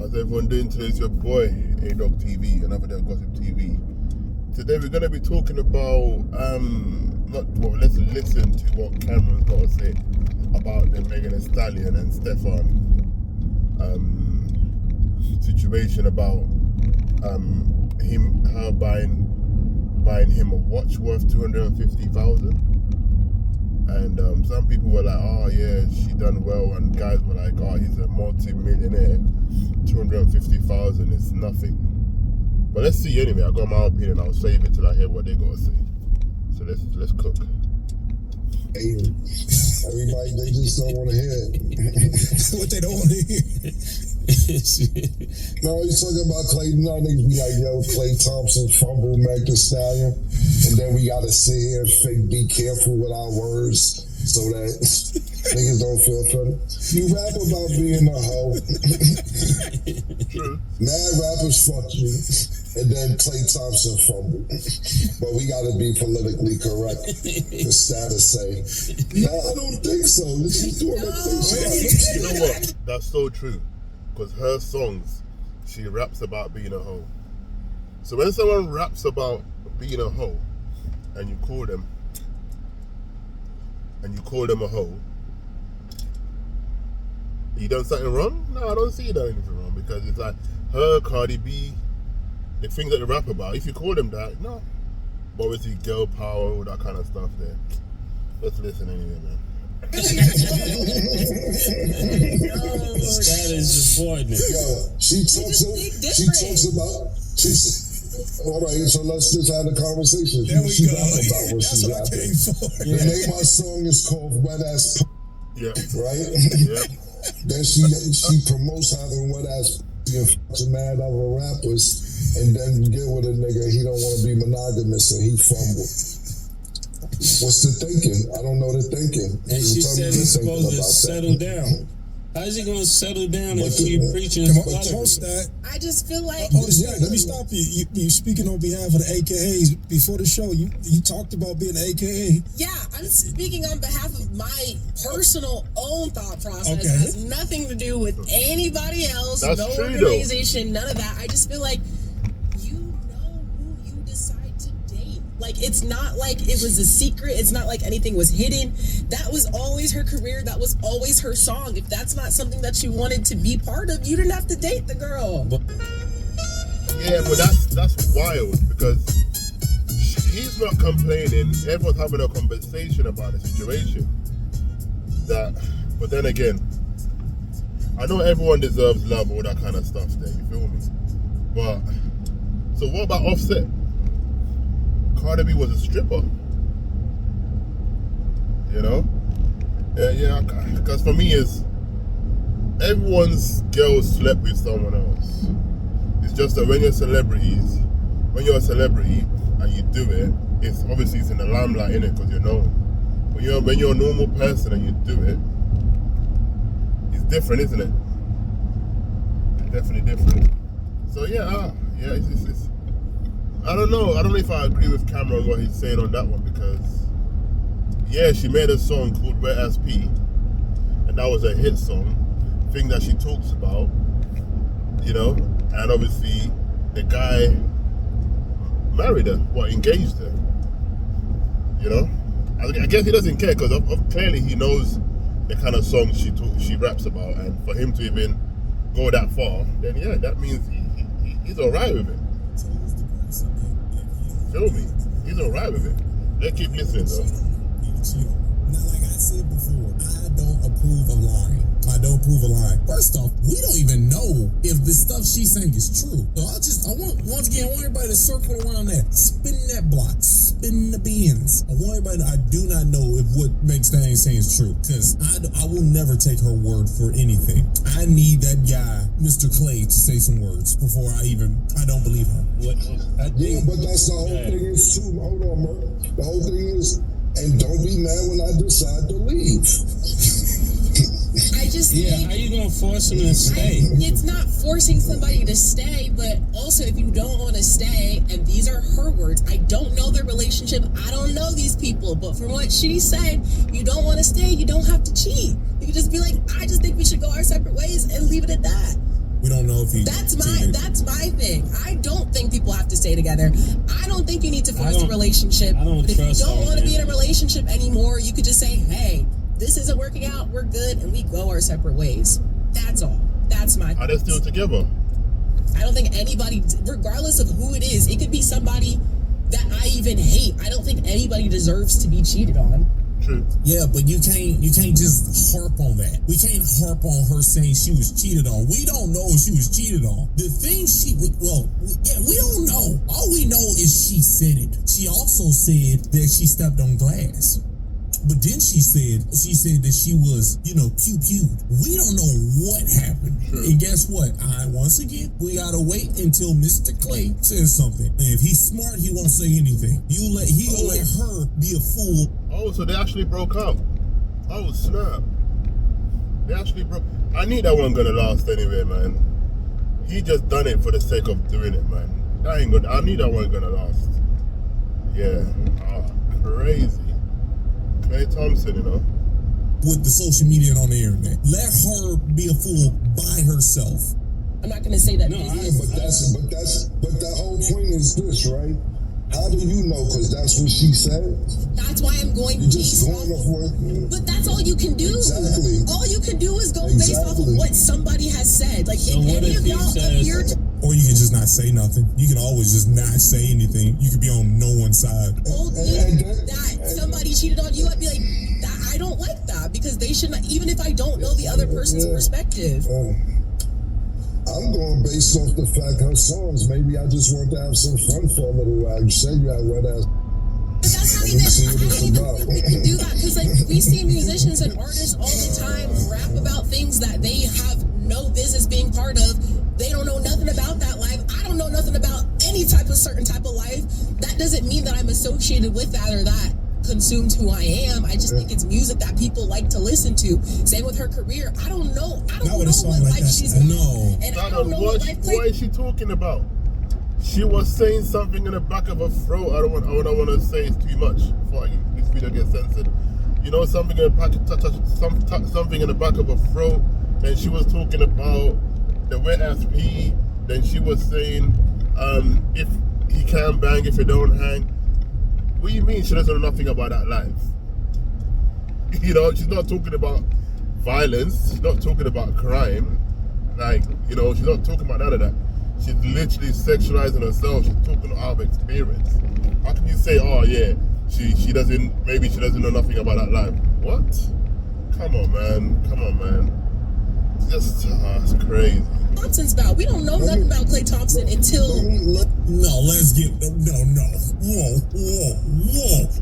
How's everyone doing today? It's your boy, A-Dog TV, another day of Gossip TV. Today we're going to be talking about, let's listen to what Cameron's got to say about the Megan Thee Stallion and Stefan situation about her buying him a watch worth $250,000. And some people were like, oh yeah, she done well, and guys were like, oh, he's a multi-millionaire, 250,000 is nothing. But let's see anyway. I got my opinion. I'll save it till I hear what they gotta say. So let's cook. Hey, everybody, they just don't want to hear it. What they don't want to hear. No, he's talking about Clay. No, niggas be like, yo, Clay Thompson fumbled Meg Thee Stallion. And then we got to sit here and fake be careful with our words so that niggas don't feel funny. You rap about being a hoe. Mad rappers fuck you. And then Clay Thompson fumbled. But we got to be politically correct. The status say, no, I don't think so. She's doing her thing. You know what? That's so true. Because her songs, she raps about being a hoe. So when someone raps about being a hoe, and you call them a hoe, you done something wrong? No, I don't see you done anything wrong, because it's like her, Cardi B, the things that they rap about. If you call them that, no. But obviously girl power, all that kind of stuff there. Let's listen anyway, man. That is important. Yo, she talks about. All right, so let's just have a conversation. There we she go. rap about what That's she's what I rapping. came for. The name of my song is called Wet Ass Yeah. right? Yeah. Then she promotes having wet ass and fucks mad other rappers, and then you get with a nigga, he don't want to be monogamous and he fumbled. What's the thinking? I don't know the thinking. And she said he's supposed to settle down. How's he gonna settle down if you preaching? I just feel like. Let me stop you. You speaking on behalf of the AKAs before the show. You talked about being an AKA. Yeah, I'm speaking on behalf of my personal own thought process. Okay. It has nothing to do with anybody else. That's no true, organization, none of that. I just feel like you know who you decide to date. Like, it's not like it was a secret. It's not like anything was hidden. That was always her career. That was always her song. If that's not something that you wanted to be part of, you didn't have to date the girl. Yeah, but that's wild, because he's not complaining. Everyone's having a conversation about the situation. But then again, I know everyone deserves love, all that kind of stuff there, you feel me? But, so what about Offset? Cardi B was a stripper. You know? Yeah, because for me, everyone's girl slept with someone else. It's just that when you're a celebrity and you do it, it's obviously in the limelight, innit, because you're known. When you're a normal person and you do it, it's different, isn't it? It's definitely different. So it's I don't know if I agree with Cameron what he's saying on that one, because yeah, she made a song called Wet Ass P, and that was a hit song, thing that she talks about, you know, and obviously the guy married her, engaged her, you know. I guess he doesn't care, because clearly he knows the kind of songs she raps about, and for him to even go that far, then yeah, that means he's alright with it. Feel me? He's alright with it. Let's keep listening though. Now, like I said before, I don't approve of lying. I don't approve of lying. First off, we don't even know if the stuff she's saying is true. So I want everybody to circle around that. Spin that block. Spin the beans. I want everybody to know I do not know if what Meg Stallion is saying is true. Because I will never take her word for anything. I need that guy, Mr. Clay, to say some words before I don't believe her. Yeah, but that's the whole thing is too. Hold on, man. The whole thing is, and don't be mad when I decide to leave. How you gonna force him to stay? It's not forcing somebody to stay, but also if you don't want to stay, and these are her words, I don't know their relationship, I don't know these people, but from what she said, you don't want to stay, you don't have to cheat. You can just be like, I just think we should go our separate ways and leave it at that. We don't know if he That's cheated. my thing. I don't think people have to stay together. I don't think you need to force a relationship. I don't But if you trust don't all want to that. be in a relationship anymore, you could just say, hey, this isn't working out, we're good, and we go our separate ways. That's all. That's my Are they still together? I don't think anybody, regardless of who it is, it could be somebody that I even hate. I don't think anybody deserves to be cheated on. True. Yeah, but you can't just harp on that. We can't harp on her saying she was cheated on. We don't know if she was cheated on. The thing we don't know. All we know is she said it. She also said that she stepped on glass. But then she said that she was, pew-pewed. We don't know what happened. Sure. And guess what? Once again, we gotta wait until Mr. Clay says something. And if he's smart, he won't say anything. He'll let her be a fool. Oh, so they actually broke up. Oh, snap. They actually broke. I knew that wasn't gonna last anyway, man. He just done it for the sake of doing it, man. That ain't good. I knew that wasn't gonna last. Yeah. Oh, crazy. Clay Thompson, With the social media and on the internet. Let her be a fool by herself. I'm not going to say that. No, But the whole point is this, right? How do you know? Because that's what she said. That's why I'm going You just going off what? But that's all you can do. Exactly. All you can do is go based off of what somebody has said. Like, So if what any if of he y'all up says- here... Or you can just not say nothing. You can always just not say anything. You could be on no one's side. told me that somebody cheated on you, I'd be like, I don't like that, because they should not, even if I don't know the other person's perspective. I'm going based off the fact her songs. Maybe I just want to have some fun for a little while. You said you had wet ass. But that's not even, I don't even think we can do that, because like we see musicians and artists all the time rap about things that they have no business being part of. They don't know nothing about that life. I don't know nothing about any certain type of life. That doesn't mean that I'm associated with that or that consumed who I am. I just think it's music that people like to listen to. Same with her career. I don't know what life she's got. No. And I don't know what life what is she talking about? She was saying something in the back of her throat. I don't want to say it's too much before this video gets censored. Something in the back, something in the back of her throat. And she was talking about the wet ass pee. Then she was saying, if he can bang, if he don't hang. What do you mean she doesn't know nothing about that life? She's not talking about violence. She's not talking about crime. She's not talking about none of that. She's literally sexualizing herself. She's talking out of experience. How can you say, oh yeah, she doesn't know nothing about that life? What? Come on, man. It's crazy. Thompson's about. We don't know nothing about Klay Thompson until. No, let's get whoa.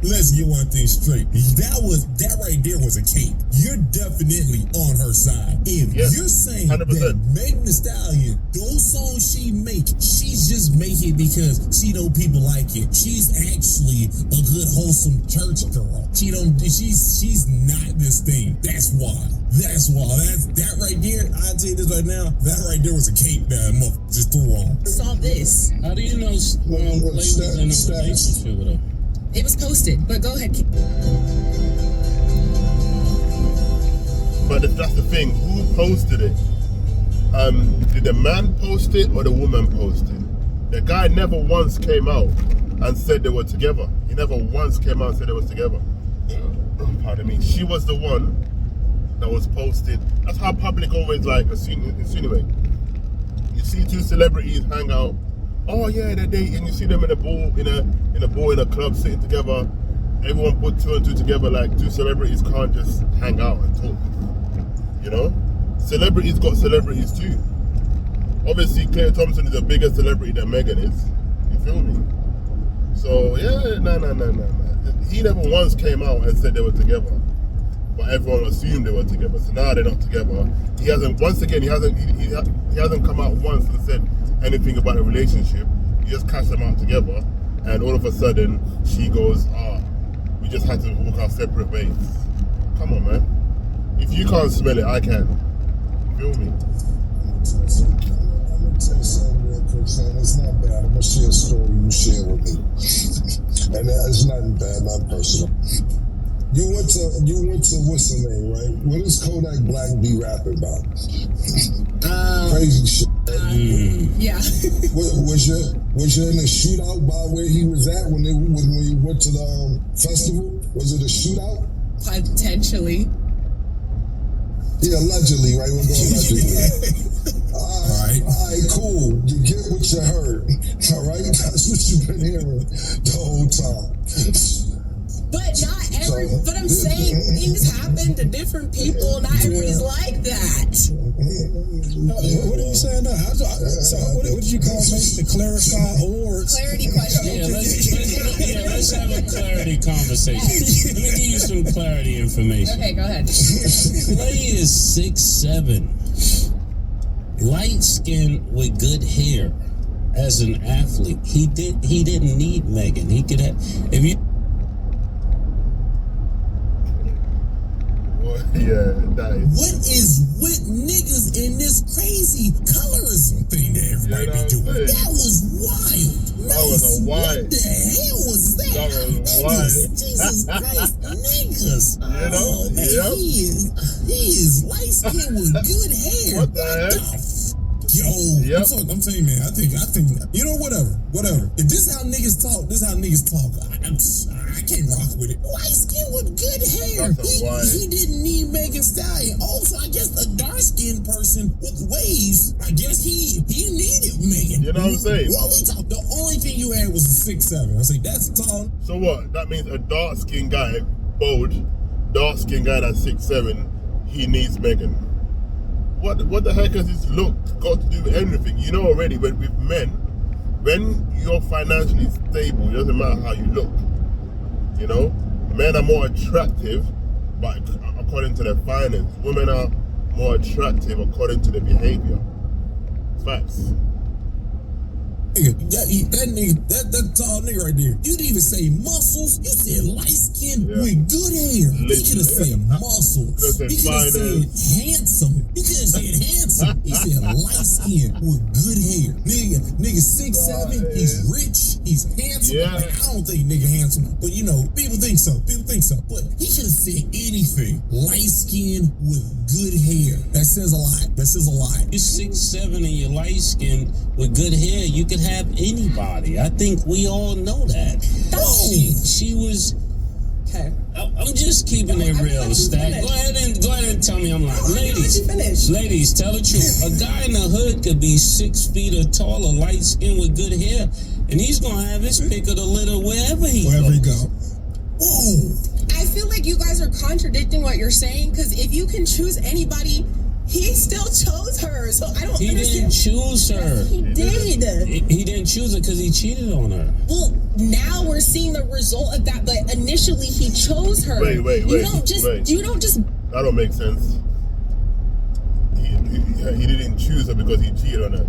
Let's get one thing straight. That right there was a cape. You're definitely on her side. If you're saying 100%. that Megan Thee Stallion, those songs she make, she's just make it because she know people like it. She's actually a good wholesome church girl. She's not this thing. That's why. That right there, I'll tell you this right now, that right there was a cape that motherfucker just threw on. Saw this. How do you know Clay was in a relationship with her? It was posted, but go ahead. But that's the thing. Who posted it? Did the man post it or the woman post it? The guy never once came out and said they were together. He never once came out and said they were together. Pardon me. She was the one that was posted. That's how public always insinuate. You see two celebrities hang out. Oh yeah, they're dating. You see them in a bar in a club sitting together. Everyone put two and two together. Like two celebrities can't just hang out and talk. Celebrities got celebrities too. Obviously, Klay Thompson is a bigger celebrity than Megan is. You feel me? So yeah, no. He never once came out and said they were together. But everyone assumed they were together. So now they're not together. He hasn't come out once and said anything about a relationship. He just cashed them out together, and all of a sudden she goes, we just had to walk our separate ways. Come on, man. If you can't smell it, I can. Feel me? I'm gonna tell you something real quick, son. It's not bad. I'm gonna share a story you share with me. And it's nothing bad, not personal. You went to what's the name, right? What is Kodak Black be rapping about? Crazy shit. Yeah. Was you in the shootout by where he was at when you went to the festival? Was it a shootout? Potentially. Yeah, allegedly, right? We're going allegedly. All right, cool. You get what you heard. All right, that's what you've been hearing the whole time. But not every. But I'm saying things happen to different people. Not everybody's like that. What are you saying now? What did you call me? To clarify awards? Clarity question. Yeah, let's have a clarity conversation. Let me give you some clarity information. Okay, go ahead. Clay is 6'7", light skin with good hair. As an athlete, he didn't need Megan. He could have if you. Yeah, that is. What is with niggas in this crazy colorism thing that everybody be doing? That was wild. That was a wild. What the hell was that? That was wild. Jesus Christ, niggas. You know? Man, Yep. he is light skinned with good hair. What the heck? Yo, Yep. I'm telling you, man. I think, you know, whatever. If this is how niggas talk, I can't rock with it. Light skin with good hair. He didn't need Megan Stallion. Also, I guess a dark skinned person with waves, I guess he needed Megan. You know what I'm saying? Well, the only thing you had was a 6'7". I was like, that's tall. So what? That means a dark-skinned guy, bold, dark-skinned guy that's 6'7", he needs Megan. What the heck has this look got to do with anything? You know already, but with men, when you're financially stable, it doesn't matter how you look. You know? Men are more attractive, but according to their finance. Women are more attractive according to their behavior. Facts. That tall nigga right there. You didn't even say muscles. You said light skin with good hair. You could have said muscles. You could have said handsome. You could have said handsome. He said light skin with good hair. Nigga 6'7". He's rich. He's handsome. Yeah. Like, I don't think nigga handsome, but you know, people think so. But he should have said anything. Light skin with good hair. That says a lot. You're 6'7" and you're light skinned with good hair. You could have anybody. I think we all know that. She was. Okay. I'm just keeping it real, Stack. Go ahead and tell me I'm lying. Ladies, tell the truth. A guy in the hood could be 6 feet or taller, light skin with good hair, and he's gonna have his pick of the litter wherever he goes. Whoa. I feel like you guys are contradicting what you're saying, because if you can choose anybody, he still chose her. So I don't understand. He didn't choose her. He did. He didn't choose her because he cheated on her. Well, now we're seeing the result of that, but initially he chose her. Wait. You don't just. That don't make sense. He didn't choose her because he cheated on her.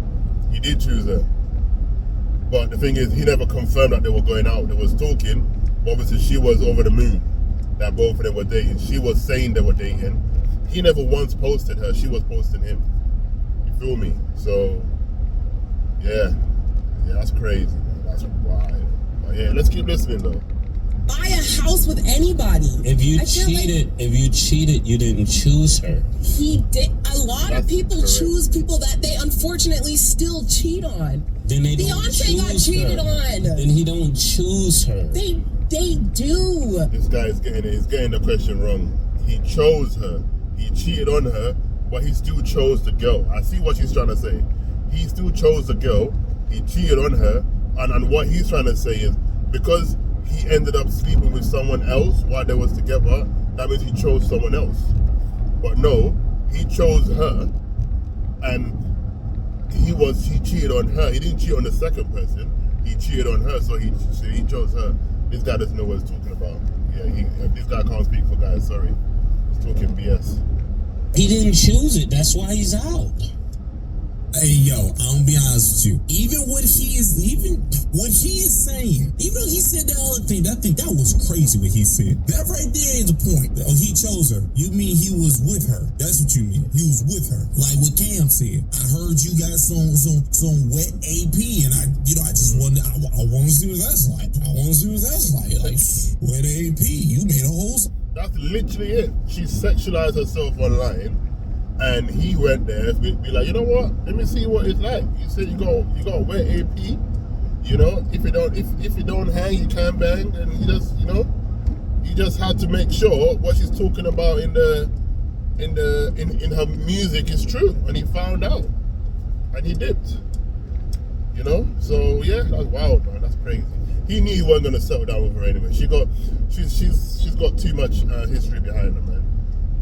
He did choose her. But the thing is, he never confirmed that they were going out. They was talking. But obviously, she was over the moon that both of them were dating. She was saying they were dating. He never once posted her. She was posting him. You feel me? So, yeah, that's crazy, man. That's wild. But yeah, let's keep listening though. Buy a house with anybody. If you cheated, you didn't choose her. He did. A lot of people choose people that they unfortunately still cheat on. Then they Beyonce got cheated on. Then he don't choose her. They do. This guy is getting the question wrong. He chose her. He cheated on her, but he still chose the girl. I see what she's trying to say. He still chose the girl. He cheated on her, and what he's trying to say is because he ended up sleeping with someone else while they was together, that means he chose someone else. But no, he chose her, and he cheated on her. He didn't cheat on the second person. He cheated on her, so he chose her. This guy doesn't know what he's talking about. Yeah, this guy can't speak for guys. Sorry, he's talking BS. He didn't choose it. That's why he's out. Hey yo, I'm gonna be honest with you. Even what he is saying, even though he said that other thing, I think that was crazy what he said. That right there is the point. Oh, he chose her. You mean he was with her? That's what you mean. He was with her. Like what Cam said. I heard you got some wet AP, and I just wanted. I want to see what that's like. Like wet AP. You made a whole. That's literally it. She sexualized herself online, and he went there to be like, you know what? Let me see what it's like. You said you got to wear AP. You know, if you don't hang, you can't bang, and you just had to make sure what she's talking about in her music is true, and he found out, and he dipped. You know, so yeah, that's wild, man. That's crazy. He knew he wasn't gonna settle down with her anyway. She's got too much history behind her, man.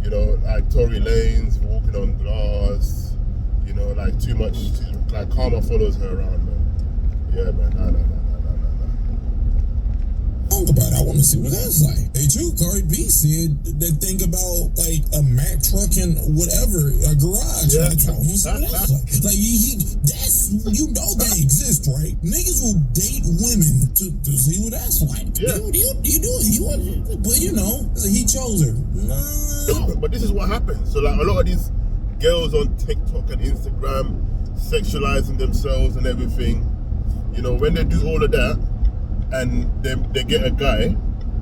You know, like Tory Lanez, walking on glass. You know, like too much. Like karma follows her around, man. Yeah, man. Nah. Talk about it. I want to see what that's like. Hey, too, Cardi B said that thing about like a Mack truck and whatever, a garage. Yeah. I want to see what that's like. Like you know they exist, right? Niggas will date women to see what that's like. Yeah. You do it. But you know, he chose her. No. But this is what happens. So like a lot of these girls on TikTok and Instagram sexualizing themselves and everything. You know, when they do all of that, and they get a guy,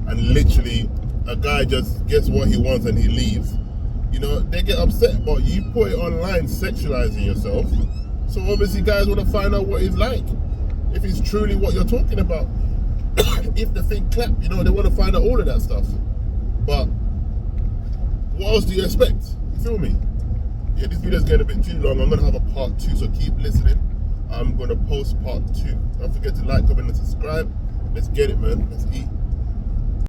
and literally a guy just gets what he wants and he leaves. You know, they get upset, but you put it online sexualizing yourself. So obviously guys want to find out what it's like. If it's truly what you're talking about. If the thing clapped, you know, they want to find out all of that stuff. But what else do you expect? You feel me? Yeah, this video's getting a bit too long. I'm going to have a part 2, so keep listening. I'm going to post part 2. Don't forget to like, comment, and subscribe. Let's get it, man. Let's eat.